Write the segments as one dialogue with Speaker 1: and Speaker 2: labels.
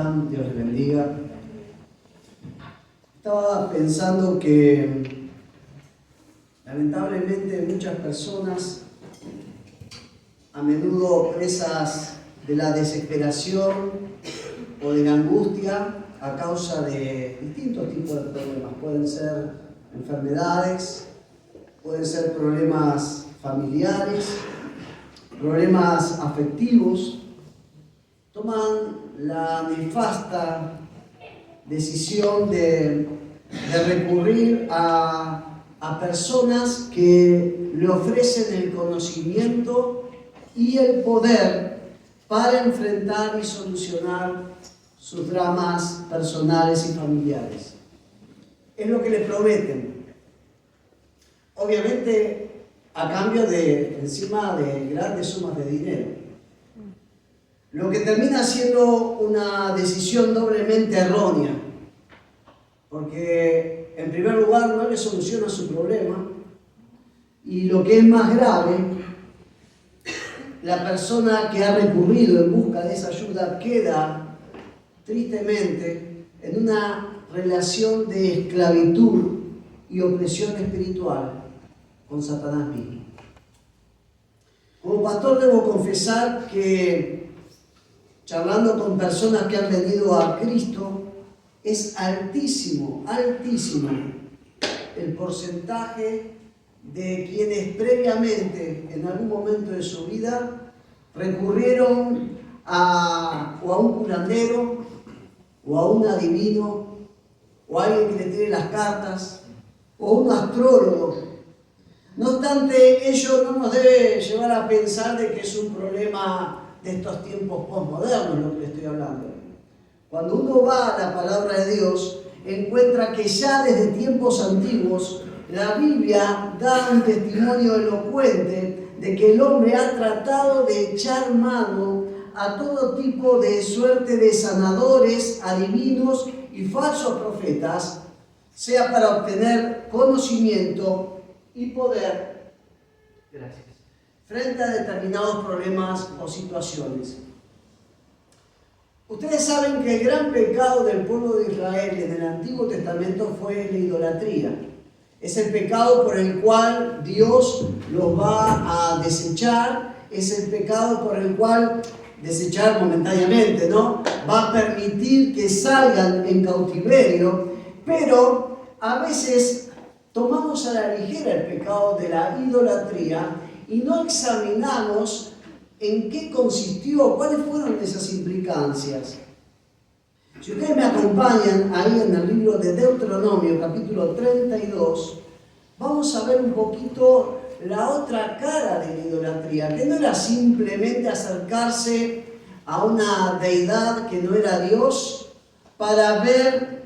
Speaker 1: están? Dios les bendiga. Estaba pensando que lamentablemente muchas personas, a menudo presas de la desesperación o de la angustia a causa de distintos tipos de problemas. Pueden ser enfermedades, pueden ser problemas familiares, problemas afectivos, toman la nefasta decisión de recurrir a personas que le ofrecen el conocimiento y el poder para enfrentar y solucionar sus dramas personales y familiares. Es lo que le prometen. Obviamente a cambio encima de grandes sumas de dinero. Lo que termina siendo una decisión doblemente errónea, porque en primer lugar no le soluciona su problema, y lo que es más grave, la persona que ha recurrido en busca de esa ayuda queda tristemente en una relación de esclavitud y opresión espiritual con Satanás mismo. Como pastor debo confesar que charlando con personas que han venido a Cristo, es altísimo, altísimo el porcentaje de quienes previamente, en algún momento de su vida, recurrieron a un curandero, o a un adivino, o a alguien que le tire las cartas, o a un astrólogo. No obstante, ello no nos debe llevar a pensar de que es un problema de estos tiempos posmodernos lo que le estoy hablando. Cuando uno va a la palabra de Dios, encuentra que ya desde tiempos antiguos la Biblia da un testimonio elocuente de que el hombre ha tratado de echar mano a todo tipo de suerte de sanadores, adivinos y falsos profetas, sea para obtener conocimiento y poder. Gracias. Frente a determinados problemas o situaciones. Ustedes saben que el gran pecado del pueblo de Israel en el Antiguo Testamento fue la idolatría. Es el pecado por el cual Dios los va a desechar, es el pecado por el cual, desechar momentáneamente, ¿no?, va a permitir que salgan en cautiverio, pero a veces tomamos a la ligera el pecado de la idolatría y no examinamos en qué consistió, cuáles fueron esas implicancias. Si ustedes me acompañan ahí en el libro de Deuteronomio, capítulo 32, vamos a ver un poquito la otra cara de la idolatría, que no era simplemente acercarse a una deidad que no era Dios para ver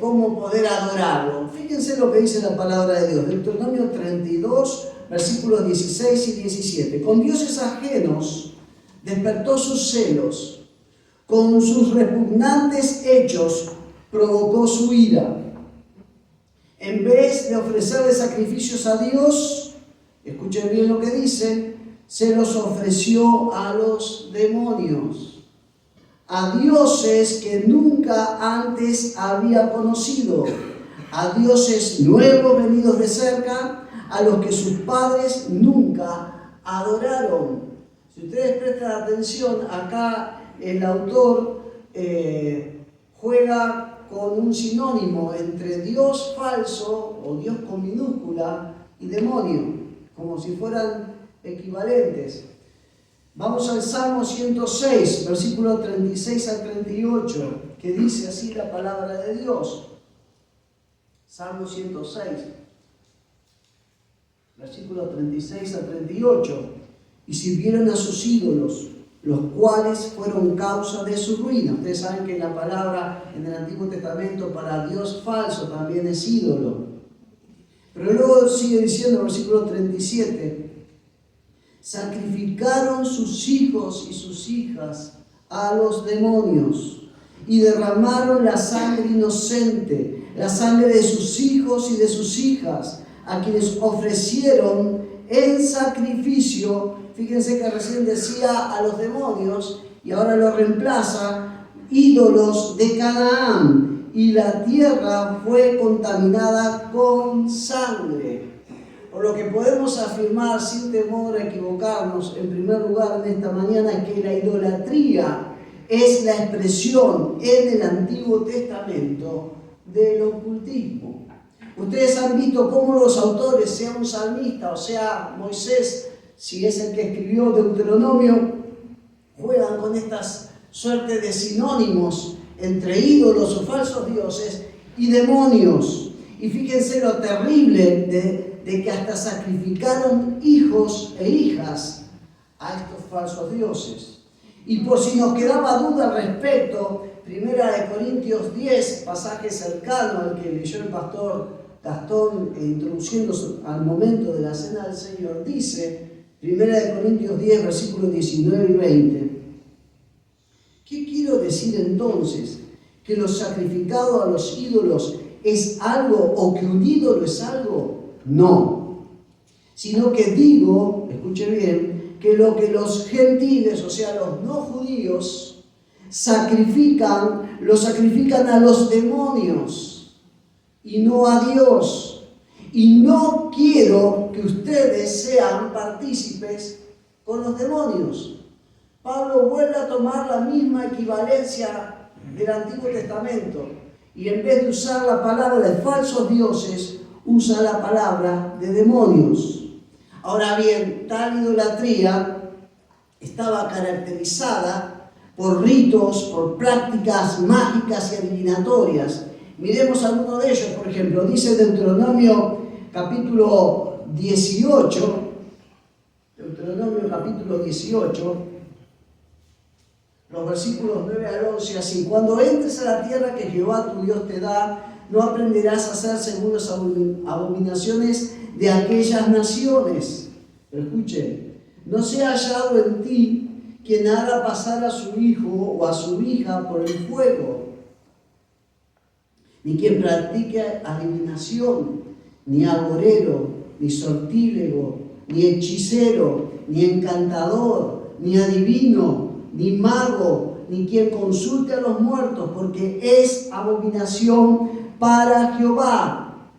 Speaker 1: cómo poder adorarlo. Fíjense lo que dice la palabra de Dios, Deuteronomio 32, versículos 16 y 17. Con dioses ajenos despertó sus celos, con sus repugnantes hechos provocó su ira. En vez de ofrecerle sacrificios a Dios, escuchen bien lo que dice, se los ofreció a los demonios, a dioses que nunca antes había conocido, a dioses nuevos venidos de cerca, a los que sus padres nunca adoraron. Si ustedes prestan atención, acá el autor juega con un sinónimo entre Dios falso o Dios con minúscula y demonio, como si fueran equivalentes. Vamos al Salmo 106, versículo 36 al 38, que dice así la palabra de Dios. Salmo 106, versículo 36 al 38. Y sirvieron a sus ídolos, los cuales fueron causa de su ruina. Ustedes saben que la palabra en el Antiguo Testamento para Dios falso también es ídolo. Pero luego sigue diciendo, versículo 37, sacrificaron sus hijos y sus hijas a los demonios y derramaron la sangre inocente, la sangre de sus hijos y de sus hijas, a quienes ofrecieron en sacrificio. Fíjense que recién decía a los demonios y ahora lo reemplaza ídolos de Canaán, y la tierra fue contaminada con sangre. Por lo que podemos afirmar sin temor a equivocarnos, en primer lugar en esta mañana, es que la idolatría es la expresión en el Antiguo Testamento del ocultismo. Ustedes han visto cómo los autores, sea un salmista o sea Moisés, si es el que escribió Deuteronomio, juegan con estas suertes de sinónimos entre ídolos o falsos dioses y demonios. Y fíjense lo terrible de que hasta sacrificaron hijos e hijas a estos falsos dioses. Y por si nos quedaba duda al respecto, 1 Corintios 10, pasaje cercano al que leyó el pastor Gastón introduciéndose al momento de la Cena del Señor, dice 1 Corintios 10, versículos 19 y 20. ¿Qué quiero decir entonces? ¿Que lo sacrificado a los ídolos es algo o que un ídolo es algo? No. Sino que digo, escuche bien, que lo que los gentiles, o sea, los no judíos, sacrifican, lo sacrifican a los demonios y no a Dios. Y no quiero que ustedes sean partícipes con los demonios. Pablo vuelve a tomar la misma equivalencia del Antiguo Testamento y en vez de usar la palabra de falsos dioses, usa la palabra de demonios. Ahora bien, tal idolatría estaba caracterizada por ritos, por prácticas mágicas y adivinatorias. Miremos alguno de ellos, por ejemplo, dice Deuteronomio capítulo 18, los versículos 9 al 11, así: cuando entres a la tierra que Jehová tu Dios te da, no aprenderás a hacer según las abominaciones de aquellas naciones. Pero escuchen, no sea hallado en ti quien haga pasar a su hijo o a su hija por el fuego, ni quien practique adivinación, ni agorero, ni sortílego, ni hechicero, ni encantador, ni adivino, ni mago, ni quien consulte a los muertos, porque es abominación para Jehová.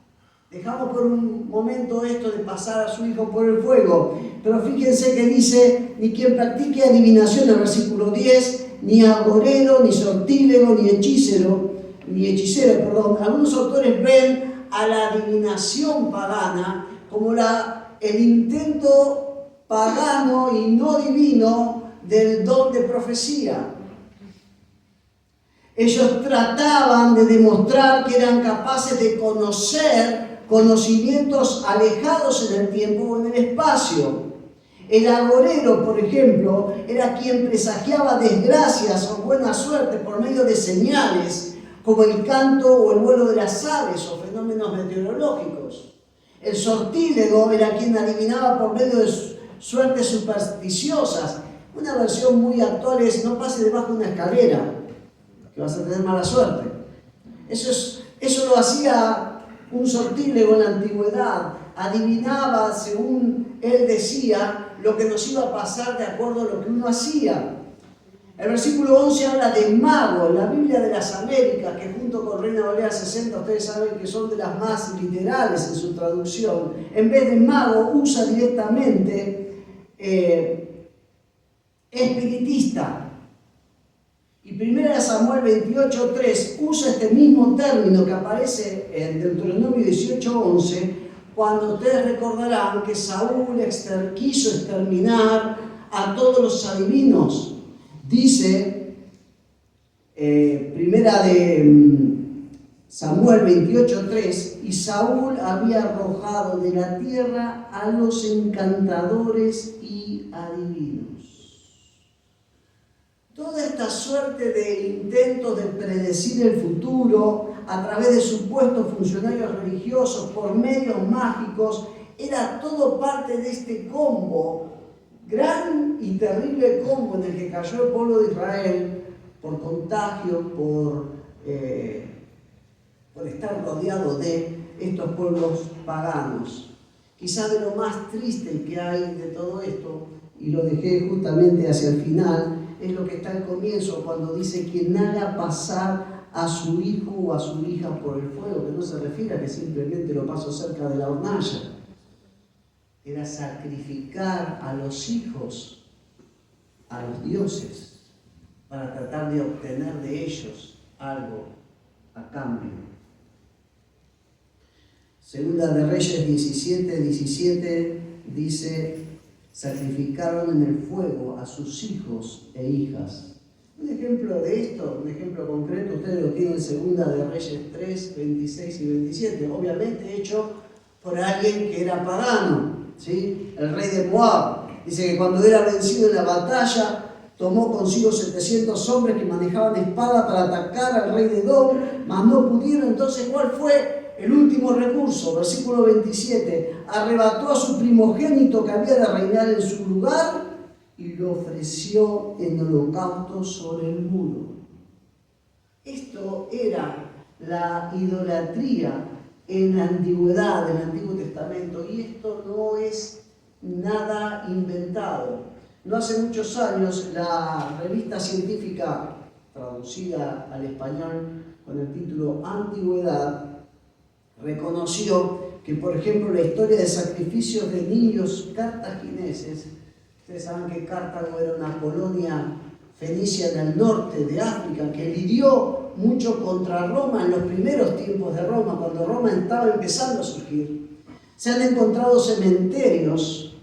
Speaker 1: Dejamos por un momento esto de pasar a su hijo por el fuego, pero fíjense que dice, ni quien practique adivinación, en el versículo 10, ni agorero, ni sortílego, ni hechicero, Algunos autores ven a la adivinación pagana como el intento pagano y no divino del don de profecía. Ellos trataban de demostrar que eran capaces de conocer conocimientos alejados en el tiempo o en el espacio. El agorero, por ejemplo, era quien presagiaba desgracias o buena suerte por medio de señales, como el canto o el vuelo de las aves o fenómenos meteorológicos. El sortílego era quien adivinaba por medio de suertes supersticiosas. Una versión muy actual es: no pase debajo de una escalera, que vas a tener mala suerte. Eso lo hacía un sortílego en la antigüedad. Adivinaba, según él decía, lo que nos iba a pasar de acuerdo a lo que uno hacía. El versículo 11 habla de mago. La Biblia de las Américas, que junto con Reina Valera 60, ustedes saben que son de las más literales en su traducción, en vez de mago usa directamente espiritista. Y 1 Samuel 28:3 usa este mismo término que aparece en Deuteronomio 18:11, cuando ustedes recordarán que Saúl quiso exterminar a todos los adivinos. Dice, 1 Samuel 28:3, y Saúl había arrojado de la tierra a los encantadores y adivinos. Toda esta suerte de intentos de predecir el futuro a través de supuestos funcionarios religiosos por medios mágicos era todo parte de este combo, gran y terrible combo en el que cayó el pueblo de Israel por contagio, por estar rodeado de estos pueblos paganos. Quizás de lo más triste que hay de todo esto, y lo dejé justamente hacia el final, es lo que está al comienzo, cuando dice quien haga pasar a su hijo o a su hija por el fuego, que no se refiere a que simplemente lo paso cerca de la hornalla. Era sacrificar a los hijos, a los dioses, para tratar de obtener de ellos algo a cambio. Segunda de Reyes 17 dice, sacrificaron en el fuego a sus hijos e hijas. Un ejemplo de esto, un ejemplo concreto, ustedes lo tienen en Segunda de Reyes 3, 26 y 27, obviamente hecho por alguien que era pagano, ¿sí? El rey de Moab. Dice que cuando era vencido en la batalla, tomó consigo 700 hombres que manejaban espada para atacar al rey de Edom, mas no pudieron. Entonces, ¿cuál fue el último recurso? Versículo 27. Arrebató a su primogénito que había de reinar en su lugar y lo ofreció en holocausto sobre el muro. Esto era la idolatría en la antigüedad, en el Antiguo Testamento, y esto no es nada inventado. No hace muchos años la revista científica, traducida al español con el título Antigüedad, reconoció que, por ejemplo, la historia de sacrificios de niños cartagineses, ustedes saben que Cartago era una colonia fenicia en el norte de África que lidió mucho contra Roma en los primeros tiempos de Roma, cuando Roma estaba empezando a surgir. Se han encontrado cementerios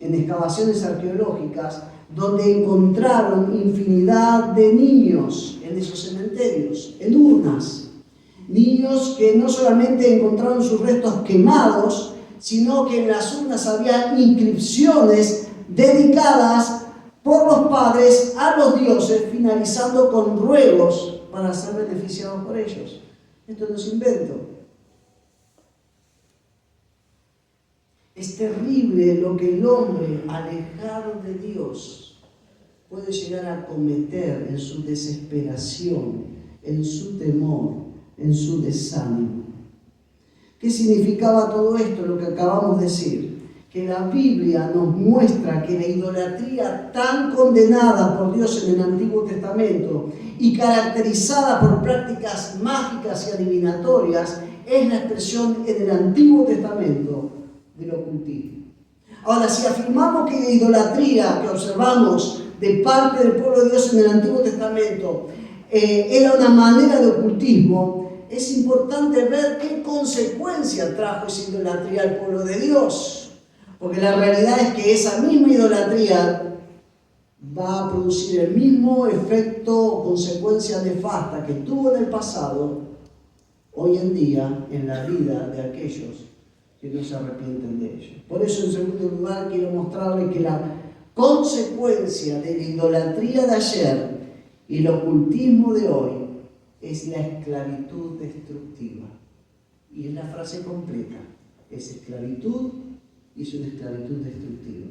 Speaker 1: en excavaciones arqueológicas donde encontraron infinidad de niños en esos cementerios, en urnas. Niños que no solamente encontraron sus restos quemados, sino que en las urnas había inscripciones dedicadas por los padres a los dioses, finalizando con ruegos para ser beneficiados por ellos. Esto no es invento. Es terrible lo que el hombre, alejado de Dios, puede llegar a cometer en su desesperación, en su temor, en su desánimo. ¿Qué significaba todo esto, lo que acabamos de decir? Que la Biblia nos muestra que la idolatría tan condenada por Dios en el Antiguo Testamento y caracterizada por prácticas mágicas y adivinatorias es la expresión en el Antiguo Testamento del ocultismo. Ahora, si afirmamos que la idolatría que observamos de parte del pueblo de Dios en el Antiguo Testamento era una manera de ocultismo, es importante ver qué consecuencia trajo esa idolatría al pueblo de Dios. Porque la realidad es que esa misma idolatría va a producir el mismo efecto o consecuencia nefasta que tuvo en el pasado, hoy en día, en la vida de aquellos que no se arrepienten de ello. Por eso, en segundo lugar, quiero mostrarles que la consecuencia de la idolatría de ayer y el ocultismo de hoy es la esclavitud destructiva. Y es la frase completa. Es esclavitud y es una esclavitud destructiva.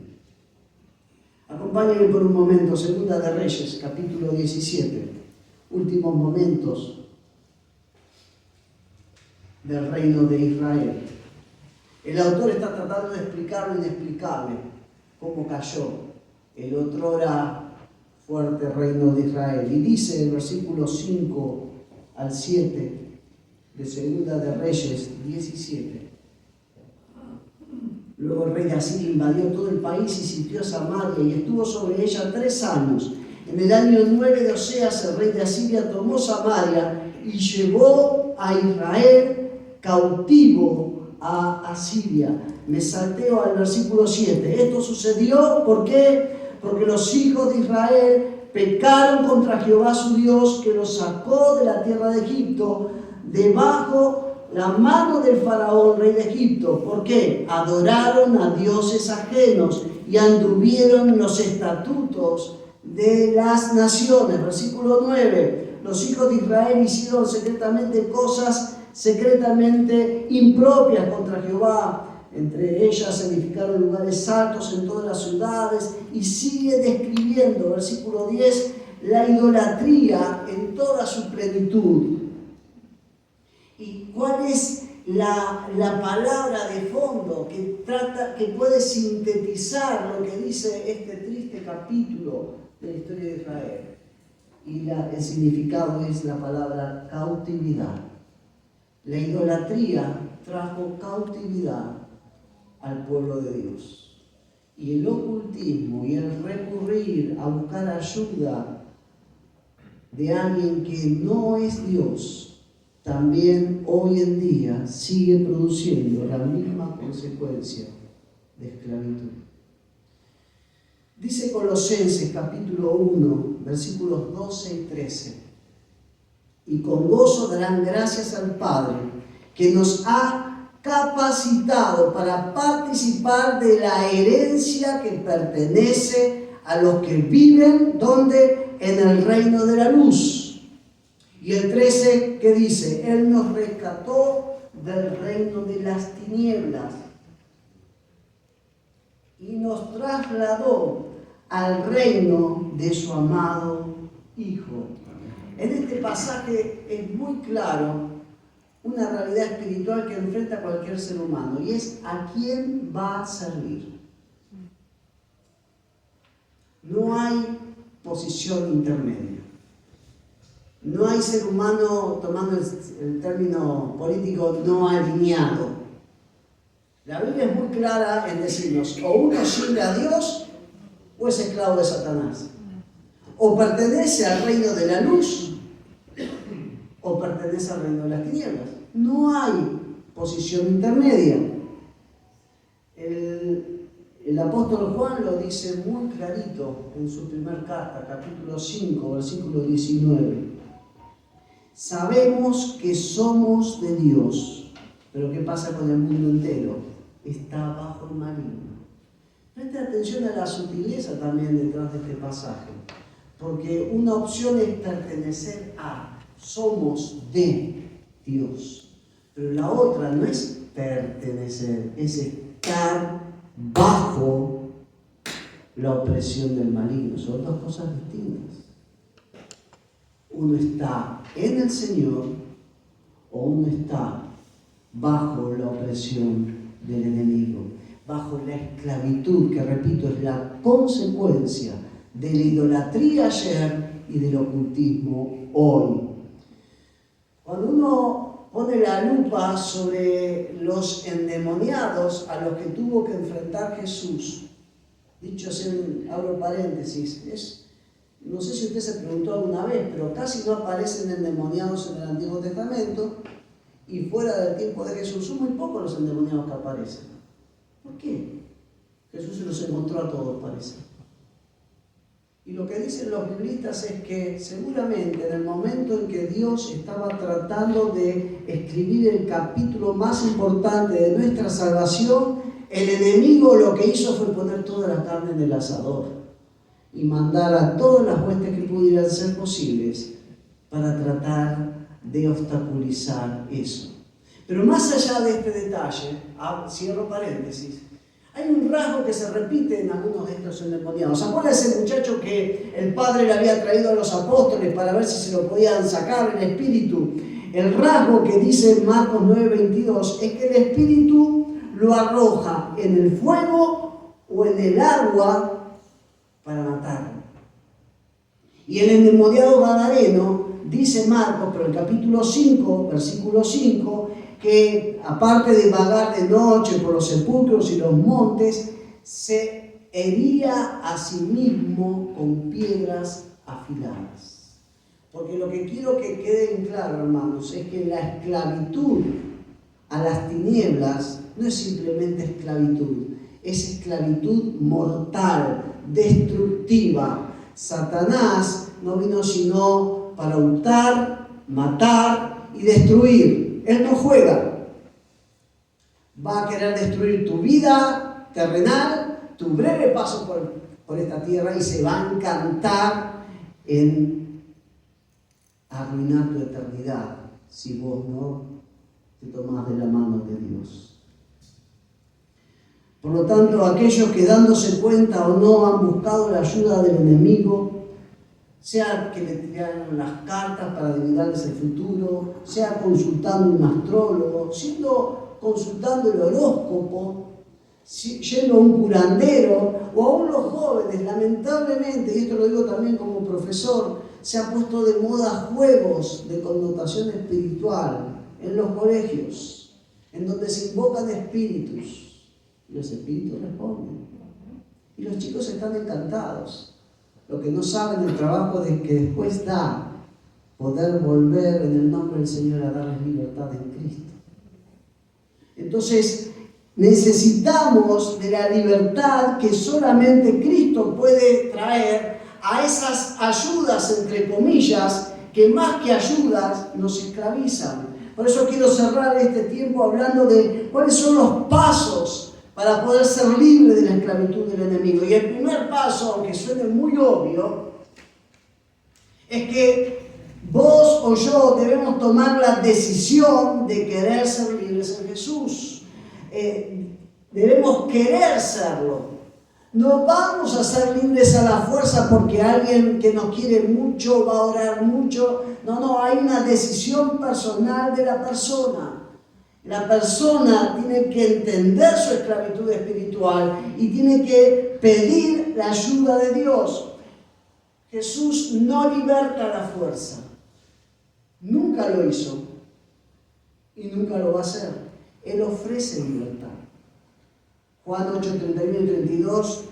Speaker 1: Acompáñenme por un momento, Segunda de Reyes, capítulo 17, últimos momentos del reino de Israel. El autor está tratando de explicar lo inexplicable, cómo cayó el otrora fuerte reino de Israel. Y dice el versículo 5 al 7 de Segunda de Reyes 17. Luego el rey de Asiria invadió todo el país y sitió a Samaria y estuvo sobre ella 3 años. En el año 9 de Oseas, el rey de Asiria tomó Samaria y llevó a Israel cautivo a Asiria. Me salteo al versículo 7. Esto sucedió, ¿por qué? Porque los hijos de Israel pecaron contra Jehová su Dios, que los sacó de la tierra de Egipto, debajo la mano del faraón, rey de Egipto. ¿Por qué? Adoraron a dioses ajenos y anduvieron los estatutos de las naciones. Versículo 9. Los hijos de Israel hicieron secretamente cosas secretamente impropias contra Jehová. Entre ellas edificaron lugares altos en todas las ciudades. Y sigue describiendo, versículo 10, la idolatría en toda su plenitud. ¿Y cuál es la palabra de fondo que puede sintetizar lo que dice este triste capítulo de la historia de Israel. Y el significado es la palabra cautividad. La idolatría trajo cautividad al pueblo de Dios. Y el ocultismo y el recurrir a buscar ayuda de alguien que no es Dios, también hoy en día sigue produciendo la misma consecuencia de esclavitud. Dice Colosenses capítulo 1, versículos 12 y 13. Y con gozo darán gracias al Padre, que nos ha capacitado para participar de la herencia que pertenece a los que viven, ¿dónde? En el reino de la luz. Y el 13, ¿qué dice? Él nos rescató del reino de las tinieblas y nos trasladó al reino de su amado Hijo. En este pasaje es muy claro una realidad espiritual que enfrenta a cualquier ser humano, y es a quién va a servir. No hay posición intermedia. No hay ser humano, tomando el término político, no alineado. La Biblia es muy clara en decirnos, o uno sirve a Dios o es esclavo de Satanás. O pertenece al reino de la luz o pertenece al reino de las tinieblas. No hay posición intermedia. El apóstol Juan lo dice muy clarito en su primer carta, capítulo 5, versículo 19. Sabemos que somos de Dios, pero ¿qué pasa con el mundo entero? Está bajo el maligno. Preste atención a la sutileza también detrás de este pasaje, porque una opción es pertenecer a, somos de Dios, pero la otra no es pertenecer, es estar bajo la opresión del maligno. Son dos cosas distintas. Uno está en el Señor o uno está bajo la opresión del enemigo, bajo la esclavitud, que repito, es la consecuencia de la idolatría ayer y del ocultismo hoy. Cuando uno pone la lupa sobre los endemoniados a los que tuvo que enfrentar Jesús, dicho abro paréntesis, no sé si usted se preguntó alguna vez, pero casi no aparecen endemoniados en el Antiguo Testamento, y fuera del tiempo de Jesús son muy pocos los endemoniados que aparecen. ¿Por qué? Jesús se los encontró a todos, parece. Y lo que dicen los biblistas es que seguramente en el momento en que Dios estaba tratando de escribir el capítulo más importante de nuestra salvación, el enemigo lo que hizo fue poner toda la carne en el asador y mandar a todas las huestes que pudieran ser posibles para tratar de obstaculizar eso. Pero más allá de este detalle, cierro paréntesis, hay un rasgo que se repite en algunos de estos endemoniados. ¿Se acuerda ese muchacho que el padre le había traído a los apóstoles para ver si se lo podían sacar el espíritu? El rasgo que dice Marcos 9:22 es que el espíritu lo arroja en el fuego o en el agua para matarlo. Y el endemoniado gadareno, dice Marcos, pero el capítulo 5, versículo 5, que aparte de vagar de noche por los sepulcros y los montes, se hería a sí mismo con piedras afiladas. Porque lo que quiero que quede en claro, hermanos, es que la esclavitud a las tinieblas no es simplemente esclavitud, es esclavitud mortal, destructiva. Satanás no vino sino para hurtar, matar y destruir. Él no juega. Va a querer destruir tu vida terrenal, tu breve paso por esta tierra, y se va a encantar en arruinar tu eternidad si vos no te tomás de la mano de Dios. Por lo tanto, aquellos que dándose cuenta o no han buscado la ayuda del enemigo, sea que le tiraron las cartas para adivinarles el futuro, sea consultando un astrólogo, consultando el horóscopo, yendo a un curandero, o aún los jóvenes, lamentablemente, y esto lo digo también como profesor, se ha puesto de moda juegos de connotación espiritual en los colegios, en donde se invocan espíritus, y los espíritus responden. Y los chicos están encantados. Lo que no saben el trabajo que después da poder volver en el nombre del Señor a darles libertad en Cristo. Entonces, necesitamos de la libertad que solamente Cristo puede traer a esas ayudas, entre comillas, que más que ayudas nos esclavizan. Por eso quiero cerrar este tiempo hablando de cuáles son los pasos para poder ser libre de la esclavitud del enemigo. Y el primer paso, aunque suene muy obvio, es que vos o yo debemos tomar la decisión de querer ser libres en Jesús. Debemos querer serlo. No vamos a ser libres a la fuerza porque alguien que nos quiere mucho va a orar mucho. No, hay una decisión personal de la persona. La persona tiene que entender su esclavitud espiritual y tiene que pedir la ayuda de Dios. Jesús no liberta a la fuerza. Nunca lo hizo y nunca lo va a hacer. Él ofrece libertad. Juan 8, 31 y 32,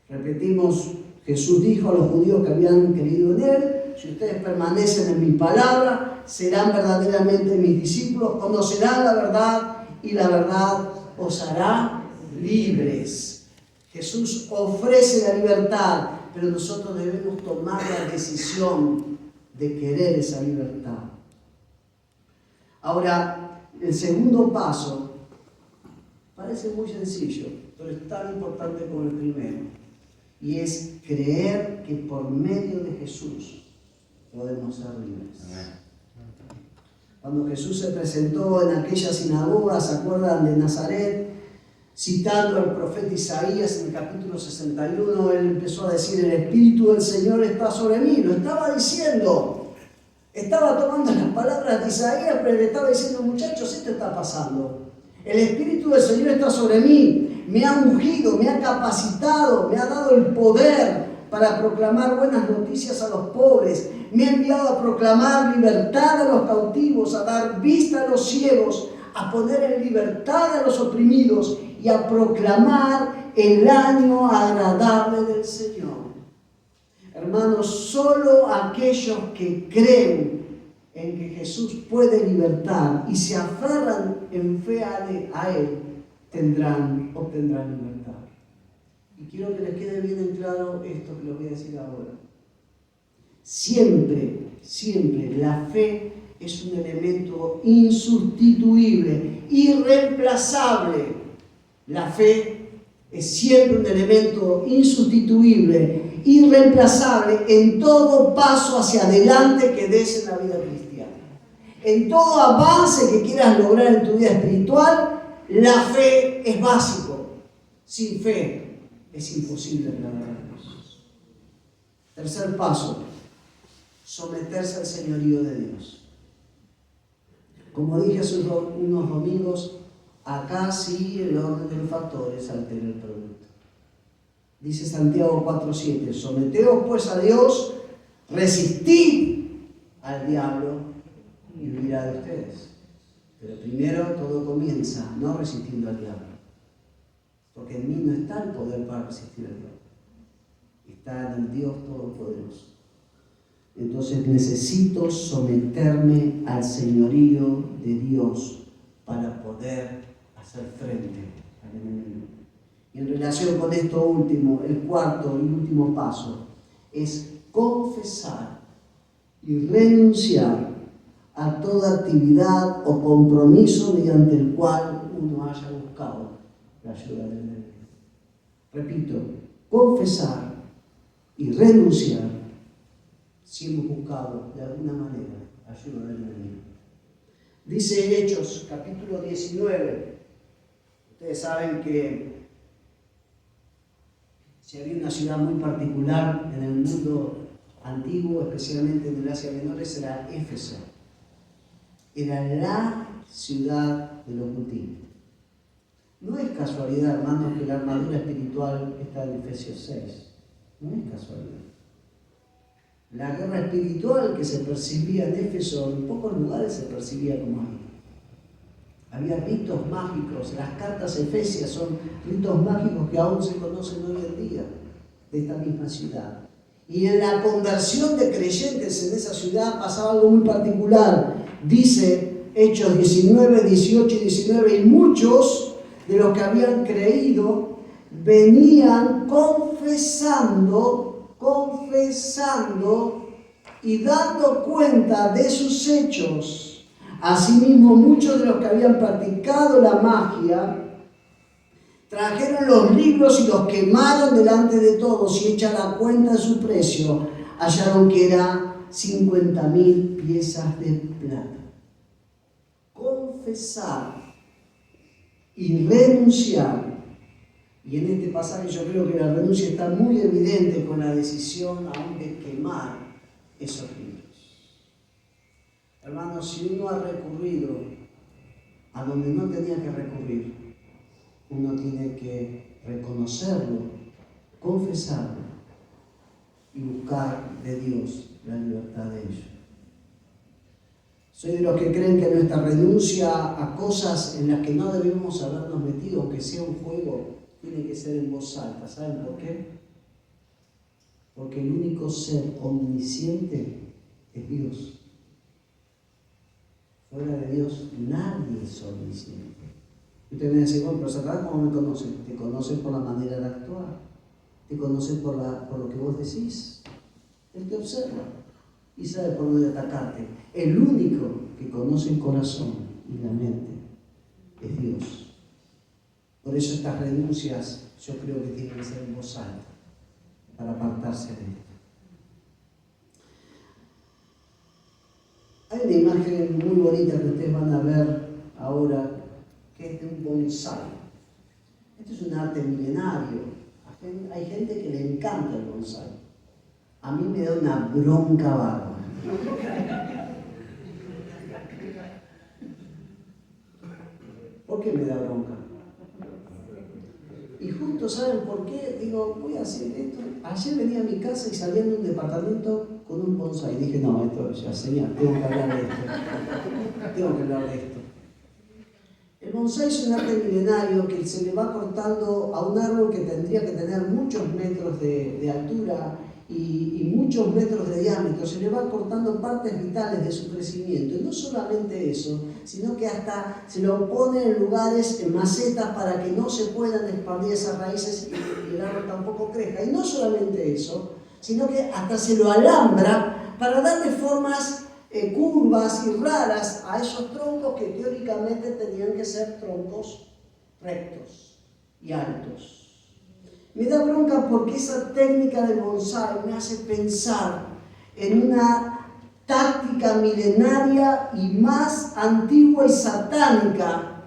Speaker 1: repetimos, Jesús dijo a los judíos que habían creído en Él: si ustedes permanecen en mi palabra, serán verdaderamente mis discípulos, conocerán la verdad y la verdad os hará libres. Jesús ofrece la libertad, pero nosotros debemos tomar la decisión de querer esa libertad. Ahora, el segundo paso parece muy sencillo, pero es tan importante como el primero, y es creer que por medio de Jesús podemos ser libres. Cuando Jesús se presentó en aquella sinagoga, ¿se acuerdan de Nazaret? Citando al profeta Isaías en el capítulo 61, él empezó a decir: el Espíritu del Señor está sobre mí. Lo estaba diciendo. Estaba tomando las palabras de Isaías, pero le estaba diciendo: muchachos, esto está pasando. El Espíritu del Señor está sobre mí. Me ha ungido, me ha capacitado, me ha dado el poder para proclamar buenas noticias a los pobres. Me ha enviado a proclamar libertad a los cautivos, a dar vista a los ciegos, a poner en libertad a los oprimidos y a proclamar el año agradable del Señor. Hermanos, solo aquellos que creen en que Jesús puede libertar y se aferran en fe a Él, obtendrán libertad. Y quiero que les quede bien en claro esto que les voy a decir ahora. Siempre la fe es un elemento insustituible, irreemplazable. La fe es siempre un elemento insustituible, irreemplazable en todo paso hacia adelante que des en la vida cristiana. En todo avance que quieras lograr en tu vida espiritual, la fe es básico. Sin fe es imposible agradar a Dios. Tercer paso: someterse al señorío de Dios. Como dije hace unos domingos, acá sí el orden de los factores altera el producto. Dice Santiago 4:7: someteos pues a Dios, resistid al diablo y huirá de ustedes. Pero primero todo comienza no resistiendo al diablo, porque en mí no está el poder para resistir al diablo, está en el Dios Todopoderoso. Entonces necesito someterme al señorío de Dios para poder hacer frente al enemigo. Y en relación con esto último, el cuarto y último paso es confesar y renunciar a toda actividad o compromiso mediante el cual uno haya buscado la ayuda del enemigo. Repito, confesar y renunciar si hemos buscado de alguna manera ayuda del enemigo. Dice Hechos, capítulo 19. Ustedes saben que si había una ciudad muy particular en el mundo antiguo, especialmente en el Asia Menor, era Éfeso. Era la ciudad de los judíos. No es casualidad, hermanos, que la armadura espiritual está en Efesios 6. No es casualidad. La guerra espiritual que se percibía en Éfeso, en pocos lugares se percibía como ahí. Había ritos mágicos. Las cartas efesias son ritos mágicos que aún se conocen hoy en día de esta misma ciudad. Y en la conversión de creyentes en esa ciudad pasaba algo muy particular. Dice Hechos 19, 18 y 19, y muchos de los que habían creído venían confesando y dando cuenta de sus hechos. Asimismo, muchos de los que habían practicado la magia trajeron los libros y los quemaron delante de todos, y hecha la cuenta de su precio, hallaron que era 50.000 piezas de plata. Confesar y renunciar. Y en este pasaje yo creo que la renuncia está muy evidente con la decisión aún de quemar esos libros. Hermanos, si uno ha recurrido a donde no tenía que recurrir, uno tiene que reconocerlo, confesarlo y buscar de Dios la libertad de ello. Soy de los que creen que nuestra renuncia a cosas en las que no debemos habernos metido, aunque sea un juego, tiene que ser en voz alta. ¿Saben por qué? Porque el único ser omnisciente es Dios. Fuera de Dios nadie es omnisciente. Y usted me dice, bueno, pero Satanás, ¿cómo me conoce? Te conoce por la manera de actuar. Te conoce por lo que vos decís. Él te observa y sabe por dónde atacarte. El único que conoce el corazón y la mente es Dios. Por eso estas renuncias yo creo que tienen que ser en voz alta, para apartarse de esto. Hay una imagen muy bonita que ustedes van a ver ahora, que es de un bonsái. Esto es un arte milenario. Hay gente que le encanta el bonsái. A mí me da una bronca bárbara. ¿Por qué me da bronca? Y justo, ¿saben por qué? Digo, voy a hacer esto. Ayer venía a mi casa y salía de un departamento con un bonsái. Dije, no, esto ya, señor, tengo que hablar de esto. El bonsái es un arte milenario que se le va cortando a un árbol que tendría que tener muchos metros de altura y muchos metros de diámetro. Se le va cortando partes vitales de su crecimiento. Y no solamente eso, sino que hasta se lo pone en lugares, en macetas, para que no se puedan expandir esas raíces y el árbol tampoco crezca. Y no solamente eso, sino que hasta se lo alambra para darle formas curvas y raras a esos troncos que teóricamente tenían que ser troncos rectos y altos. Me da bronca porque esa técnica del bonsái me hace pensar en una táctica milenaria y más antigua y satánica,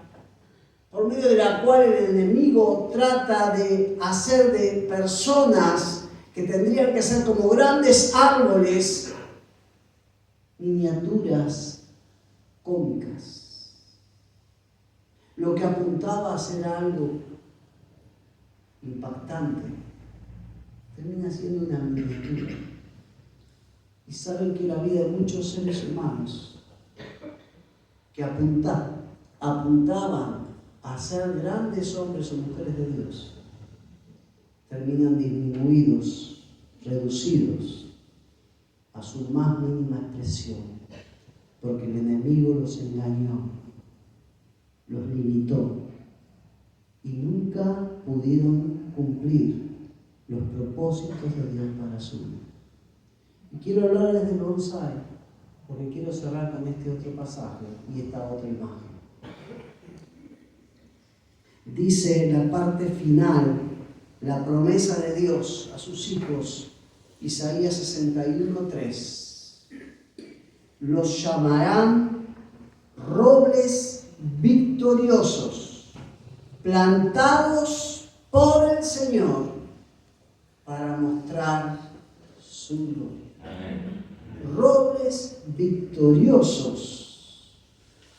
Speaker 1: por medio de la cual el enemigo trata de hacer de personas que tendrían que ser como grandes árboles, miniaturas cómicas. Lo que apuntaba a ser algo impactante termina siendo una miniatura. Y saben que la vida de muchos seres humanos que apuntaban a ser grandes hombres o mujeres de Dios terminan disminuidos, reducidos a su más mínima expresión, porque el enemigo los engañó, los limitó y nunca pudieron cumplir los propósitos de Dios para su vida. Y quiero hablarles del bonsái, porque quiero cerrar con este otro pasaje y esta otra imagen. Dice la parte final, la promesa de Dios a sus hijos, Isaías 61:3. Los llamarán robles victoriosos, plantados por el Señor para mostrar su gloria. Robles victoriosos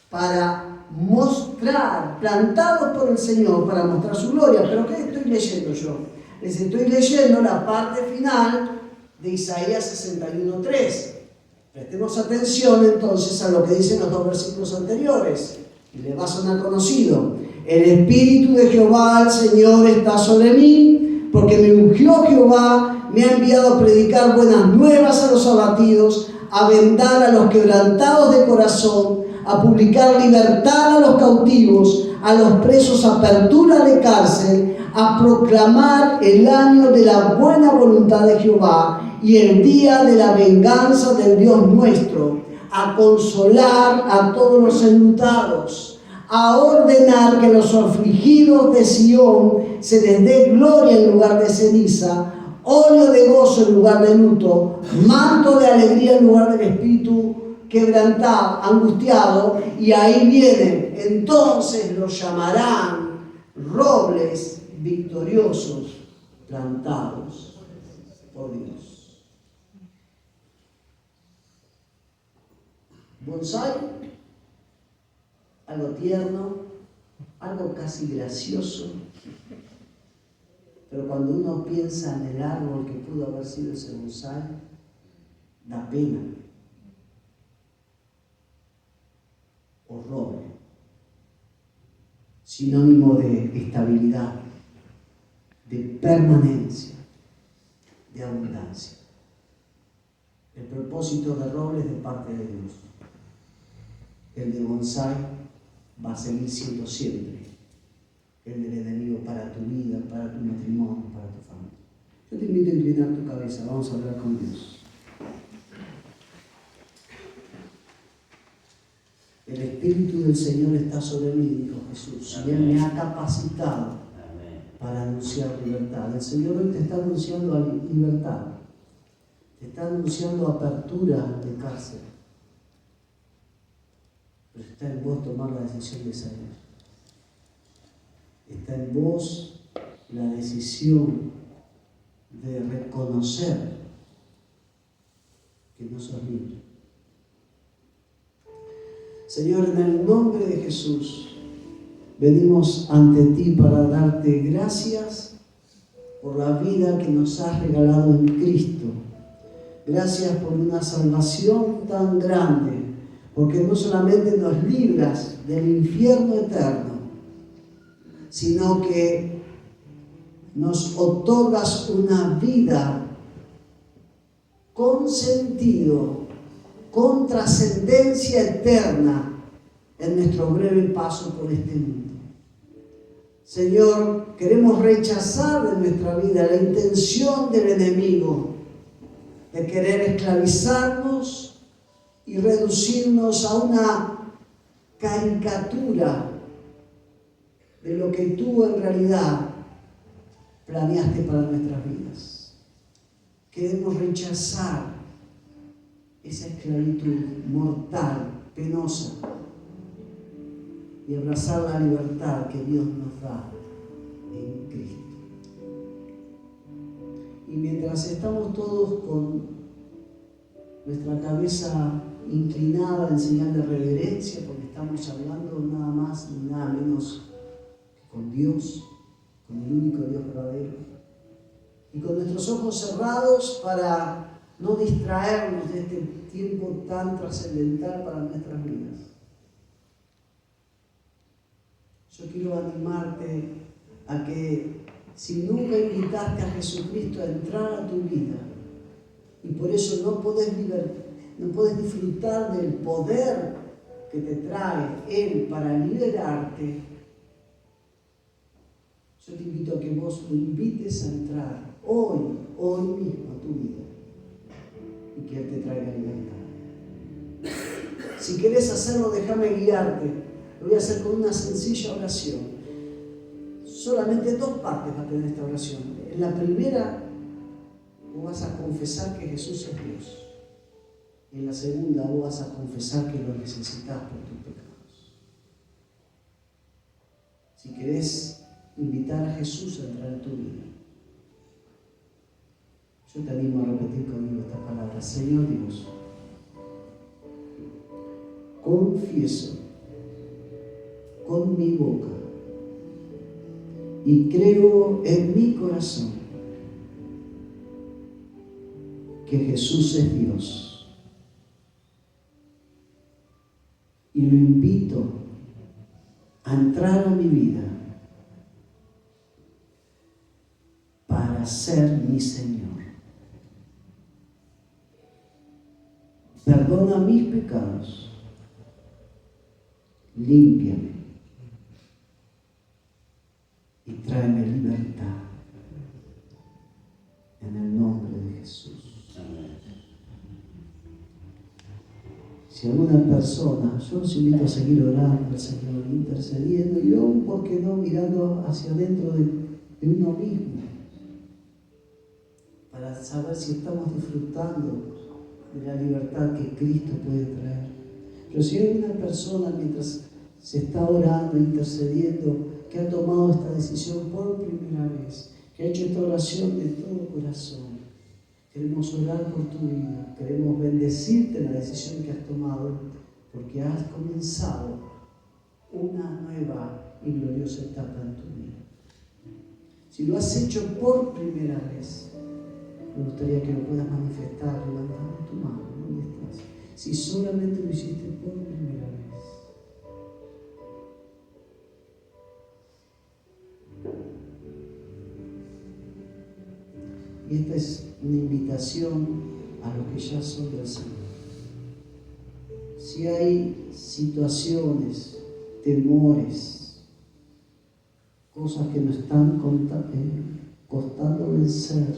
Speaker 1: para mostrar, plantados por el Señor para mostrar su gloria. ¿Pero qué estoy leyendo yo? Les estoy leyendo la parte final de Isaías 61:3. Prestemos atención entonces a lo que dicen los dos versículos anteriores. Y les va a sonar conocido. El Espíritu de Jehová, el Señor, está sobre mí, porque me ungió Jehová, me ha enviado a predicar buenas nuevas a los abatidos, a vendar a los quebrantados de corazón, a publicar libertad a los cautivos, a los presos apertura de cárcel, a proclamar el año de la buena voluntad de Jehová y el día de la venganza del Dios nuestro, a consolar a todos los enlutados, a ordenar que los afligidos de Sión se les dé gloria en lugar de ceniza, óleo de gozo en lugar de luto, manto de alegría en lugar del espíritu quebrantado, angustiado. Y ahí viene, entonces los llamarán robles victoriosos plantados por Dios. Bonsai, algo tierno, algo casi gracioso, pero cuando uno piensa en el árbol que pudo haber sido ese bonsai, da pena. O roble, sinónimo de estabilidad, de permanencia, de abundancia. El propósito de roble es de parte de Dios. El de bonsai va a seguir siendo siempre el del enemigo para tu vida, para tu matrimonio, para tu familia. Yo te invito a inclinar tu cabeza, vamos a hablar con Dios. El Espíritu del Señor está sobre mí, dijo Jesús, y Él me ha capacitado para anunciar libertad. El Señor hoy te está anunciando libertad, te está anunciando apertura de cárcel, pero está en vos tomar la decisión de salir. Está en vos la decisión de reconocer que no sos libre. Señor, en el nombre de Jesús, venimos ante ti para darte gracias por la vida que nos has regalado en Cristo. Gracias por una salvación tan grande, porque no solamente nos libras del infierno eterno, sino que nos otorgas una vida con sentido, con trascendencia eterna en nuestro breve paso por este mundo. Señor, queremos rechazar de nuestra vida la intención del enemigo de querer esclavizarnos y reducirnos a una caricatura de lo que tú en realidad planeaste para nuestras vidas. Queremos rechazar esa esclavitud mortal, penosa, y abrazar la libertad que Dios nos da en Cristo. Y mientras estamos todos con nuestra cabeza inclinada en señal de reverencia, porque estamos hablando nada más ni nada menos que con Dios, con el único Dios verdadero, y con nuestros ojos cerrados para no distraernos de este tiempo tan trascendental para nuestras vidas. Yo quiero animarte a que si nunca invitaste a Jesucristo a entrar a tu vida y por eso no podés disfrutar del poder que te trae Él para liberarte, yo te invito a que vos lo invites a entrar hoy mismo a tu vida y que Él te traiga libertad. Si querés hacerlo, déjame guiarte. Lo voy a hacer con una sencilla oración. Solamente dos partes va a tener esta oración. En la primera, vos vas a confesar que Jesús es Dios. Y en la segunda, vos vas a confesar que lo necesitas por tus pecados. Si querés invitar a Jesús a entrar en tu vida, yo te animo a repetir conmigo esta palabra. Señor Dios, confieso con mi boca y creo en mi corazón que Jesús es Dios, y lo invito a entrar a mi vida para ser mi Señor. Perdona mis pecados, límpiame y tráeme libertad en el nombre de Jesús. Si alguna persona, yo los invito a seguir orando al Señor, intercediendo y aún, ¿por qué no?, mirando hacia adentro de uno mismo, para saber si estamos disfrutando de la libertad que Cristo puede traer. Pero si hay una persona, mientras se está orando, intercediendo, que ha tomado esta decisión por primera vez, que ha hecho esta oración de todo corazón, queremos orar por tu vida, queremos bendecirte en la decisión que has tomado, porque has comenzado una nueva y gloriosa etapa en tu vida. Si lo has hecho por primera vez, me gustaría que lo puedas manifestar levantando tu mano. ¿Dónde estás? Si solamente lo hiciste por primera vez. Y esta es una invitación a los que ya son del Señor. Si hay situaciones, temores, cosas que nos están costando vencer,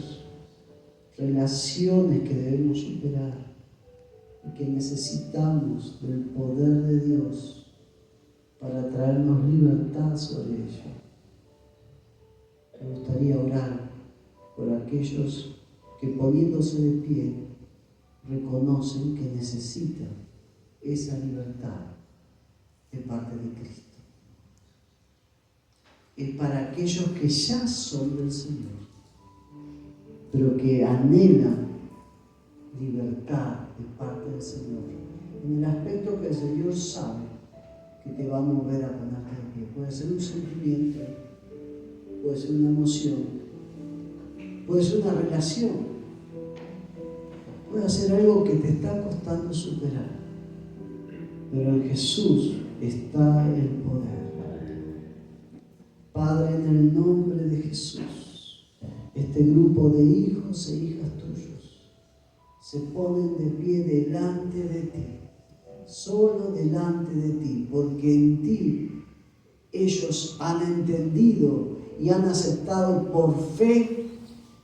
Speaker 1: relaciones que debemos superar y que necesitamos del poder de Dios para traernos libertad sobre ello, me gustaría orar por aquellos que, poniéndose de pie, reconocen que necesitan esa libertad de parte de Cristo. Es para aquellos que ya son del Señor, pero que anhelan libertad de parte del Señor, en el aspecto que el Señor sabe que te va a mover a ponerte de pie. Puede ser un sentimiento, puede ser una emoción, puede ser una relación, puede ser algo que te está costando superar, pero en Jesús está el poder. Padre, en el nombre de Jesús, este grupo de hijos e hijas tuyos se ponen de pie delante de ti, solo delante de ti, porque en ti ellos han entendido y han aceptado por fe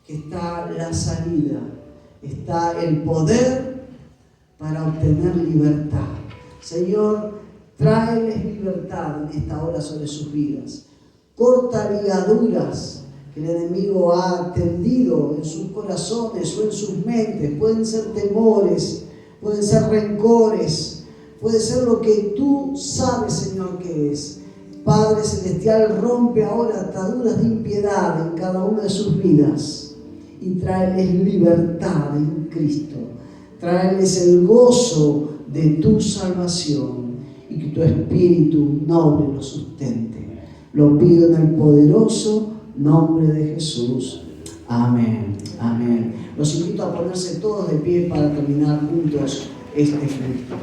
Speaker 1: que está la salida, está el poder para obtener libertad. Señor, tráeles libertad en esta hora sobre sus vidas. Corta ligaduras que el enemigo ha tendido en sus corazones o en sus mentes. Pueden ser temores, pueden ser rencores, puede ser lo que tú sabes, Señor, que es. Padre Celestial, rompe ahora ataduras de impiedad en cada una de sus vidas y tráeles libertad en Cristo. Tráeles el gozo de tu salvación y que tu espíritu noble los sustente. Lo pido en el poderoso nombre de Jesús. Amén. Amén. Los invito a ponerse todos de pie para terminar juntos este culto.